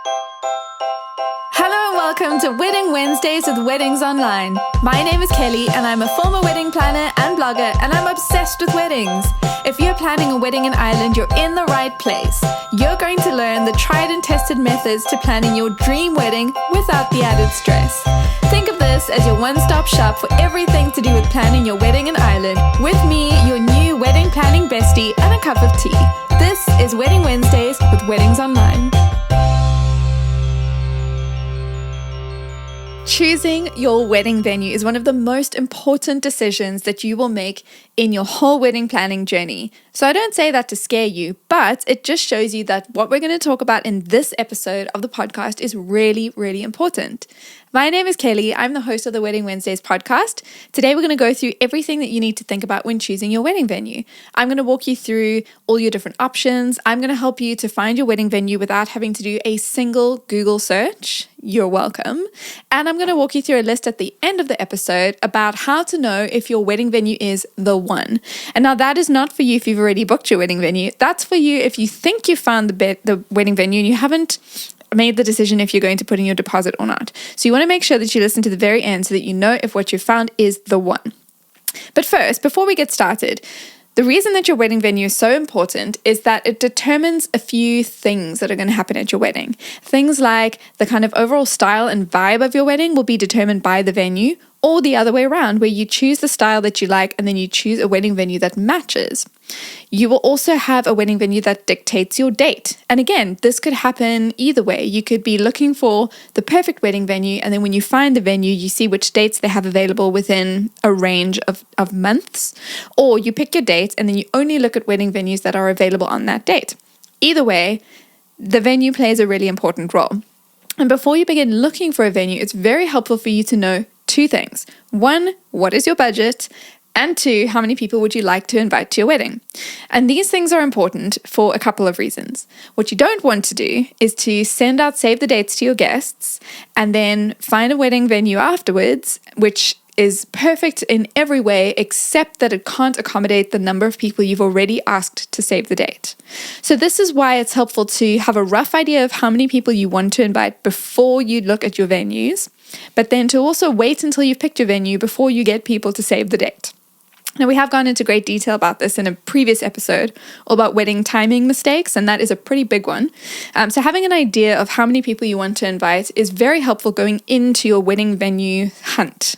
Hello and welcome to Wedding Wednesdays with Weddings Online. My name is Kelly and I'm a former wedding planner and blogger, and I'm obsessed with weddings. If you're planning a wedding in Ireland, you're in the right place. You're going to learn the tried and tested methods to planning your dream wedding without the added stress. Think of this as your one-stop shop for everything to do with planning your wedding in Ireland, with me, your new wedding planning bestie, and a cup of tea. This is Wedding Wednesdays with Weddings Online. Choosing your wedding venue is one of the most important decisions that you will make in your whole wedding planning journey. So I don't say that to scare you, but it just shows you that what we're going to talk about in this episode of the podcast is really, really important. My name is Kelly. I'm the host of the Wedding Wednesdays podcast. Today we're going to go through everything that you need to think about when choosing your wedding venue. I'm going to walk you through all your different options. I'm going to help you to find your wedding venue without having to do a single Google search. You're welcome. And I'm going to walk you through a list at the end of the episode about how to know if your wedding venue is the one. And now that is not for you if you've already booked your wedding venue. That's for you if you think you found the wedding venue and you haven't made the decision if you're going to put in your deposit or not. So you want to make sure that you listen to the very end so that you know if what you found is the one. But first, before we get started, the reason that your wedding venue is so important is that it determines a few things that are going to happen at your wedding. Things like the kind of overall style and vibe of your wedding will be determined by the venue, or the other way around, where you choose the style that you like and then you choose a wedding venue that matches. You will also have a wedding venue that dictates your date. And again, this could happen either way. You could be looking for the perfect wedding venue, and then when you find the venue, you see which dates they have available within a range of months. Or you pick your date and then you only look at wedding venues that are available on that date. Either way, the venue plays a really important role. And before you begin looking for a venue, it's very helpful for you to know two things. One, what is your budget? And two, how many people would you like to invite to your wedding? And these things are important for a couple of reasons. What you don't want to do is to send out save the dates to your guests and then find a wedding venue afterwards, which is perfect in every way except that it can't accommodate the number of people you've already asked to save the date. So this is why it's helpful to have a rough idea of how many people you want to invite before you look at your venues, but then to also wait until you've picked your venue before you get people to save the date. Now, we have gone into great detail about this in a previous episode, all about wedding timing mistakes, and that is a pretty big one. So having an idea of how many people you want to invite is very helpful going into your wedding venue hunt.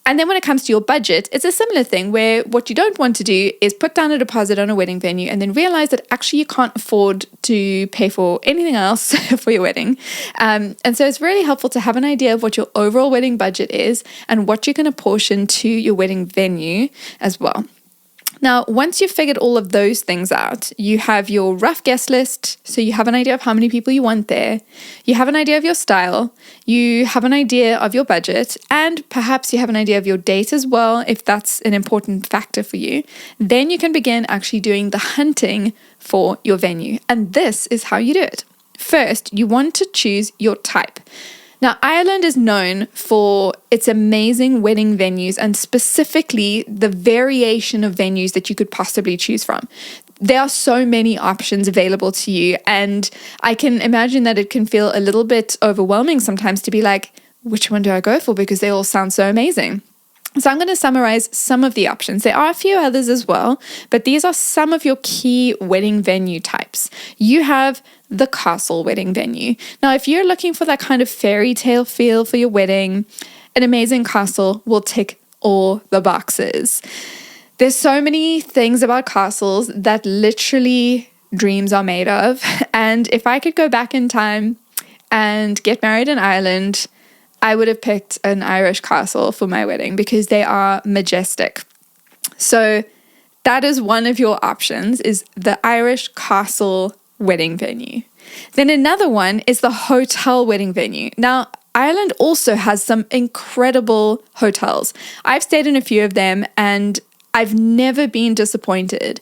And then when it comes to your budget, it's a similar thing where what you don't want to do is put down a deposit on a wedding venue and then realize that actually you can't afford to pay for anything else for your wedding. And so it's really helpful to have an idea of what your overall wedding budget is and what you're going to portion to your wedding venue as well. Now, once you've figured all of those things out, you have your rough guest list, so you have an idea of how many people you want there, you have an idea of your style, you have an idea of your budget, and perhaps you have an idea of your date as well, if that's an important factor for you. Then you can begin actually doing the hunting for your venue, and this is how you do it. First, you want to choose your type. Now, Ireland is known for its amazing wedding venues and specifically the variation of venues that you could possibly choose from. There are so many options available to you, and I can imagine that it can feel a little bit overwhelming sometimes to be like, which one do I go for? Because they all sound so amazing. So I'm going to summarize some of the options. There are a few others as well, but these are some of your key wedding venue types. You have the castle wedding venue. Now, if you're looking for that kind of fairy tale feel for your wedding, an amazing castle will tick all the boxes. There's so many things about castles that literally dreams are made of. And if I could go back in time and get married in Ireland, I would have picked an Irish castle for my wedding because they are majestic. So that is one of your options, is the Irish castle wedding venue. Then another one is the hotel wedding venue. Now, Ireland also has some incredible hotels. I've stayed in a few of them and I've never been disappointed.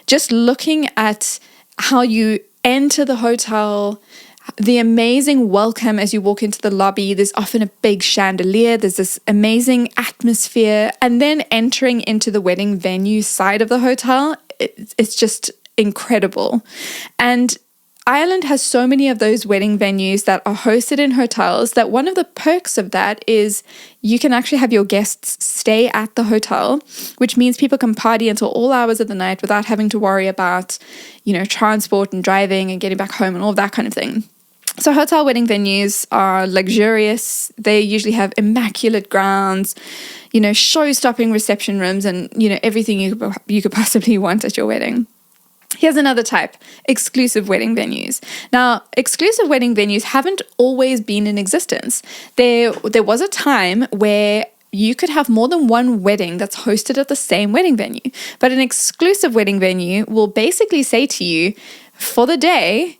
Just looking at how you enter the hotel, the amazing welcome as you walk into the lobby. There's often a big chandelier. There's this amazing atmosphere. And then entering into the wedding venue side of the hotel, it's just incredible. And Ireland has so many of those wedding venues that are hosted in hotels that one of the perks of that is you can actually have your guests stay at the hotel, which means people can party until all hours of the night without having to worry about, transport and driving and getting back home and all of that kind of thing. So hotel wedding venues are luxurious. They usually have immaculate grounds, show-stopping reception rooms and, everything you could possibly want at your wedding. Here's another type, exclusive wedding venues. Now, exclusive wedding venues haven't always been in existence. There was a time where you could have more than one wedding that's hosted at the same wedding venue. But an exclusive wedding venue will basically say to you, for the day,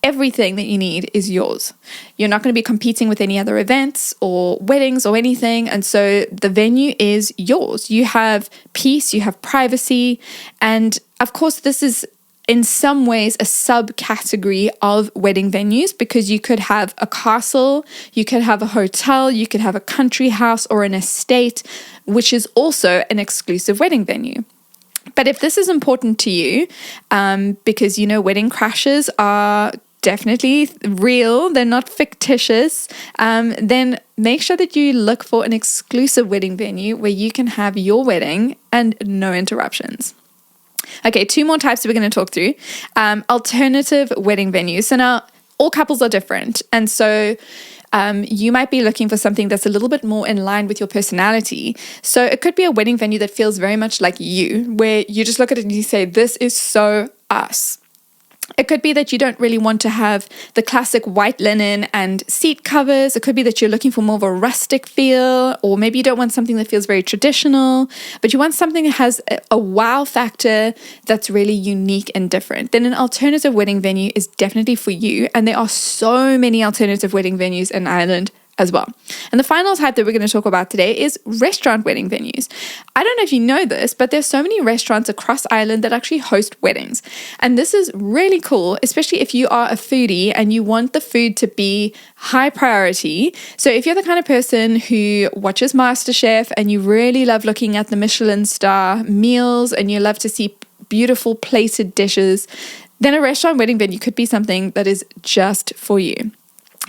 everything that you need is yours. You're not going to be competing with any other events or weddings or anything. And so the venue is yours. You have peace, you have privacy. And of course, this is in some ways a subcategory of wedding venues because you could have a castle, you could have a hotel, you could have a country house or an estate, which is also an exclusive wedding venue. But if this is important to you, because wedding crashes are definitely real, they're not fictitious, then make sure that you look for an exclusive wedding venue where you can have your wedding and no interruptions. Okay, 2 more types that we're going to talk through. Alternative wedding venues. So now all couples are different. And so you might be looking for something that's a little bit more in line with your personality. So it could be a wedding venue that feels very much like you, where you just look at it and you say, this is so us. It could be that you don't really want to have the classic white linen and seat covers. It could be that you're looking for more of a rustic feel, or maybe you don't want something that feels very traditional, but you want something that has a wow factor that's really unique and different. Then an alternative wedding venue is definitely for you. And there are so many alternative wedding venues in Ireland as well. And the final type that we're going to talk about today is restaurant wedding venues. I don't know if you know this, but there's so many restaurants across Ireland that actually host weddings. And this is really cool, especially if you are a foodie and you want the food to be high priority. So if you're the kind of person who watches MasterChef and you really love looking at the Michelin star meals and you love to see beautiful plated dishes, then a restaurant wedding venue could be something that is just for you.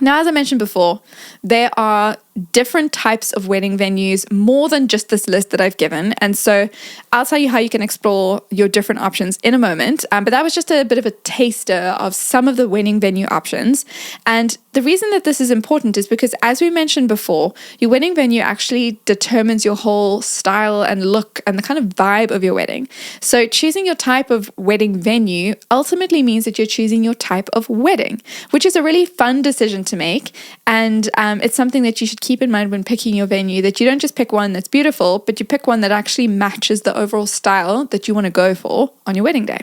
Now, as I mentioned before, there are different types of wedding venues, more than just this list that I've given. And so I'll tell you how you can explore your different options in a moment. But that was just a bit of a taster of some of the wedding venue options. And the reason that this is important is because, as we mentioned before, your wedding venue actually determines your whole style and look and the kind of vibe of your wedding. So choosing your type of wedding venue ultimately means that you're choosing your type of wedding, which is a really fun decision to make. And it's something that you should keep in mind when picking your venue, that you don't just pick one that's beautiful, but you pick one that actually matches the overall style that you want to go for on your wedding day.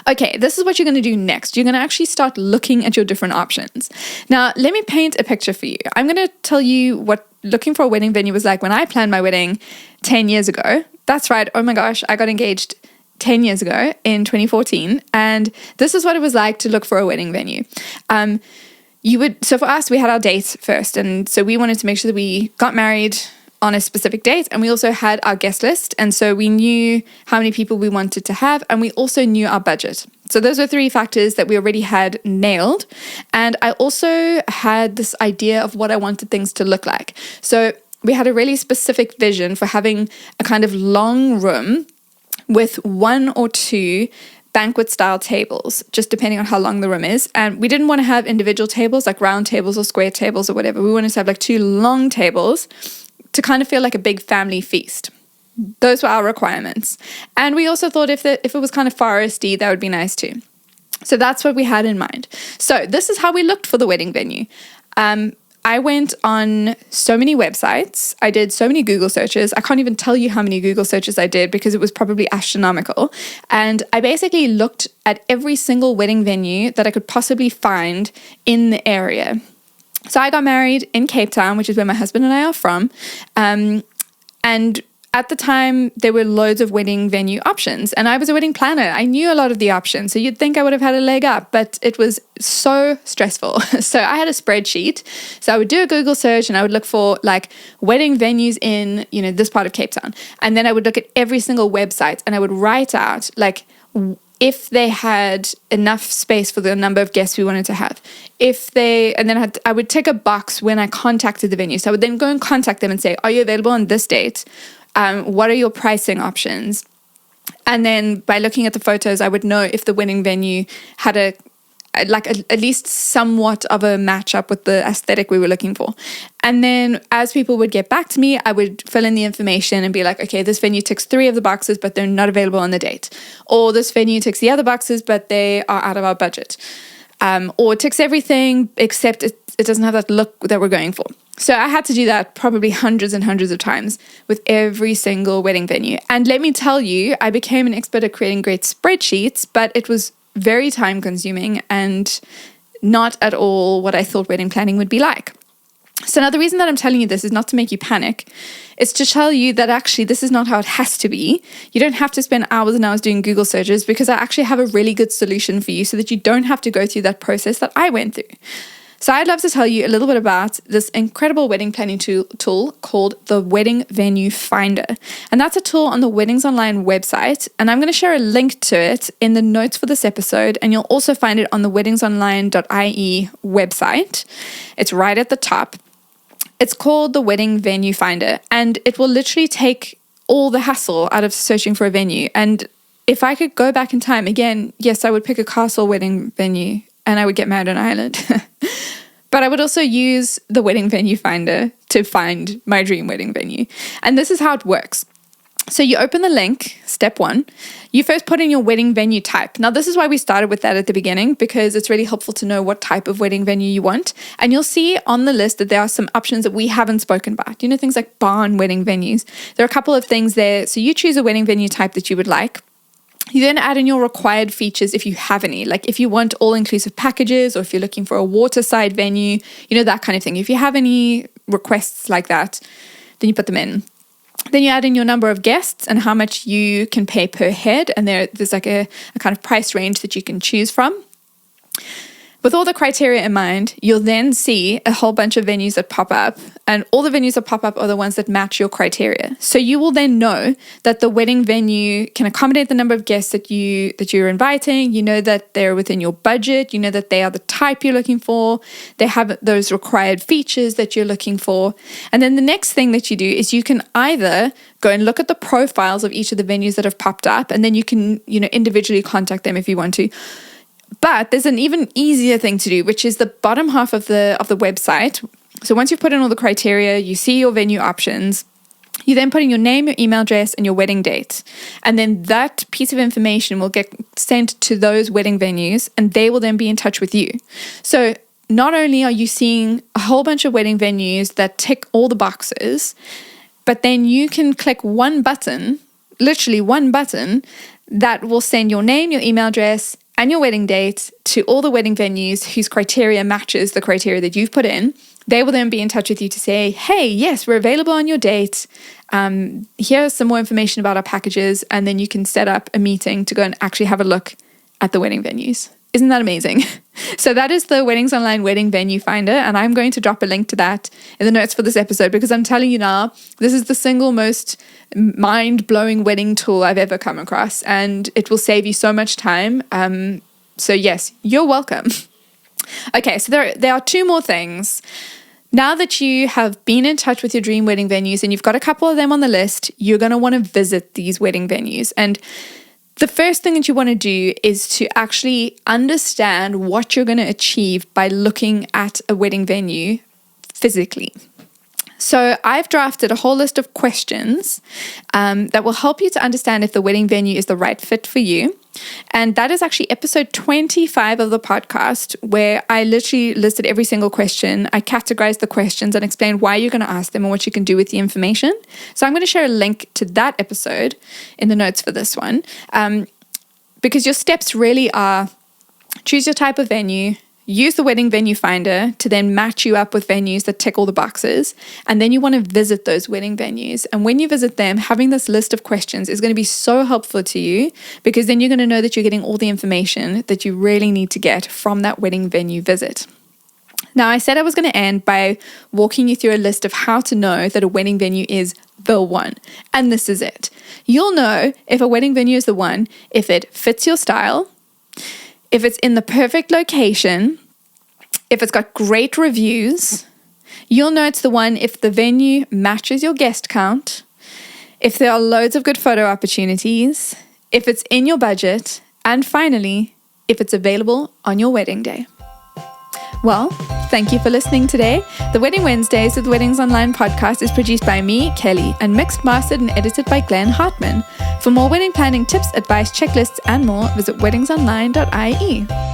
Okay, this is what you're going to do next. You're going to actually start looking at your different options. Now, let me paint a picture for you. I'm going to tell you what looking for a wedding venue was like when I planned my wedding 10 years ago. That's right. Oh my gosh, I got engaged 10 years ago in 2014. And this is what it was like to look for a wedding venue. So for us, we had our dates first. And so we wanted to make sure that we got married on a specific date. And we also had our guest list. And so we knew how many people we wanted to have. And we also knew our budget. So those were 3 factors that we already had nailed. And I also had this idea of what I wanted things to look like. So we had a really specific vision for having a kind of long room with 1 or 2 banquet style tables, just depending on how long the room is. And we didn't want to have individual tables like round tables or square tables or whatever. We wanted to have like 2 long tables to kind of feel like a big family feast. Those were our requirements. And we also thought if it was kind of foresty, that would be nice too. So that's what we had in mind. So this is how we looked for the wedding venue. I went on so many websites. I did so many Google searches. I can't even tell you how many Google searches I did because it was probably astronomical. And I basically looked at every single wedding venue that I could possibly find in the area. So I got married in Cape Town, which is where my husband and I are from. And at the time, there were loads of wedding venue options. And I was a wedding planner. I knew a lot of the options. So you'd think I would have had a leg up, but it was so stressful. So I had a spreadsheet. So I would do a Google search and I would look for like wedding venues in, this part of Cape Town. And then I would look at every single website and I would write out like if they had enough space for the number of guests we wanted to have. I would tick a box when I contacted the venue. So I would then go and contact them and say, are you available on this date? What are your pricing options? And then by looking at the photos, I would know if the wedding venue had at least somewhat of a match up with the aesthetic we were looking for. And then as people would get back to me, I would fill in the information and be like, okay, this venue ticks 3 of the boxes, but they're not available on the date. Or this venue ticks the other boxes, but they are out of our budget. Or it ticks everything except it doesn't have that look that we're going for. So I had to do that probably hundreds and hundreds of times with every single wedding venue. And let me tell you, I became an expert at creating great spreadsheets, but it was very time consuming and not at all what I thought wedding planning would be like. So now the reason that I'm telling you this is not to make you panic. It's to tell you that actually this is not how it has to be. You don't have to spend hours and hours doing Google searches, because I actually have a really good solution for you so that you don't have to go through that process that I went through. So I'd love to tell you a little bit about this incredible wedding planning tool called the Wedding Venue Finder. And that's a tool on the Weddings Online website. And I'm going to share a link to it in the notes for this episode. And you'll also find it on the weddingsonline.ie website. It's right at the top. It's called the Wedding Venue Finder. And it will literally take all the hassle out of searching for a venue. And if I could go back in time, again, yes, I would pick a castle wedding venue and I would get married on Ireland. But I would also use the Wedding Venue Finder to find my dream wedding venue. And this is how it works. So you open the link, step 1. You first put in your wedding venue type. Now, this is why we started with that at the beginning, because it's really helpful to know what type of wedding venue you want. And you'll see on the list that there are some options that we haven't spoken about. You know, things like barn wedding venues. There are a couple of things there. So you choose a wedding venue type that you would like. You then add in your required features if you have any, like if you want all-inclusive packages or if you're looking for a waterside venue, you know, that kind of thing. If you have any requests like that, then you put them in. Then you add in your number of guests and how much you can pay per head. And there's like a kind of price range that you can choose from. With all the criteria in mind, you'll then see a whole bunch of venues that pop up, and all the venues that pop up are the ones that match your criteria. So you will then know that the wedding venue can accommodate the number of guests that you're inviting. You know that they're within your budget. You know that they are the type you're looking for. They have those required features that you're looking for. And then the next thing that you do is you can either go and look at the profiles of each of the venues that have popped up, and then you can, individually contact them if you want to. But there's an even easier thing to do, which is the bottom half of the website. So once you've put in all the criteria, you see your venue options, you then put in your name, your email address, and your wedding date. And then that piece of information will get sent to those wedding venues, and they will then be in touch with you. So not only are you seeing a whole bunch of wedding venues that tick all the boxes, but then you can click one button, literally one button, that will send your name, your email address, and your wedding date to all the wedding venues whose criteria matches the criteria that you've put in. They will then be in touch with you to say, hey, yes, we're available on your date. Here's some more information about our packages. And then you can set up a meeting to go and actually have a look at the wedding venues. Isn't that amazing? So that is the Weddings Online Wedding Venue Finder. And I'm going to drop a link to that in the notes for this episode, because I'm telling you now, this is the single most mind-blowing wedding tool I've ever come across. And it will save you so much time. So yes, you're welcome. Okay, so there are 2 more things. Now that you have been in touch with your dream wedding venues and you've got a couple of them on the list, you're going to want to visit these wedding venues. And the first thing that you want to do is to actually understand what you're going to achieve by looking at a wedding venue physically. So I've drafted a whole list of questions that will help you to understand if the wedding venue is the right fit for you. And that is actually episode 25 of the podcast, where I literally listed every single question. I categorized the questions and explained why you're going to ask them and what you can do with the information. So I'm going to share a link to that episode in the notes for this one, because your steps really are: choose your type of venue, use the Wedding Venue Finder to then match you up with venues that tick all the boxes. And then you want to visit those wedding venues. And when you visit them, having this list of questions is going to be so helpful to you, because then you're going to know that you're getting all the information that you really need to get from that wedding venue visit. Now, I said I was going to end by walking you through a list of how to know that a wedding venue is the one. And this is it. You'll know if a wedding venue is the one if it fits your style, if it's in the perfect location, if it's got great reviews. You'll know it's the one if the venue matches your guest count, if there are loads of good photo opportunities, if it's in your budget, and finally, if it's available on your wedding day. Well, thank you for listening today. The Wedding Wednesdays with Weddings Online podcast is produced by me, Kelly, and mixed, mastered, and edited by Glenn Hartman. For more wedding planning tips, advice, checklists, and more, visit weddingsonline.ie.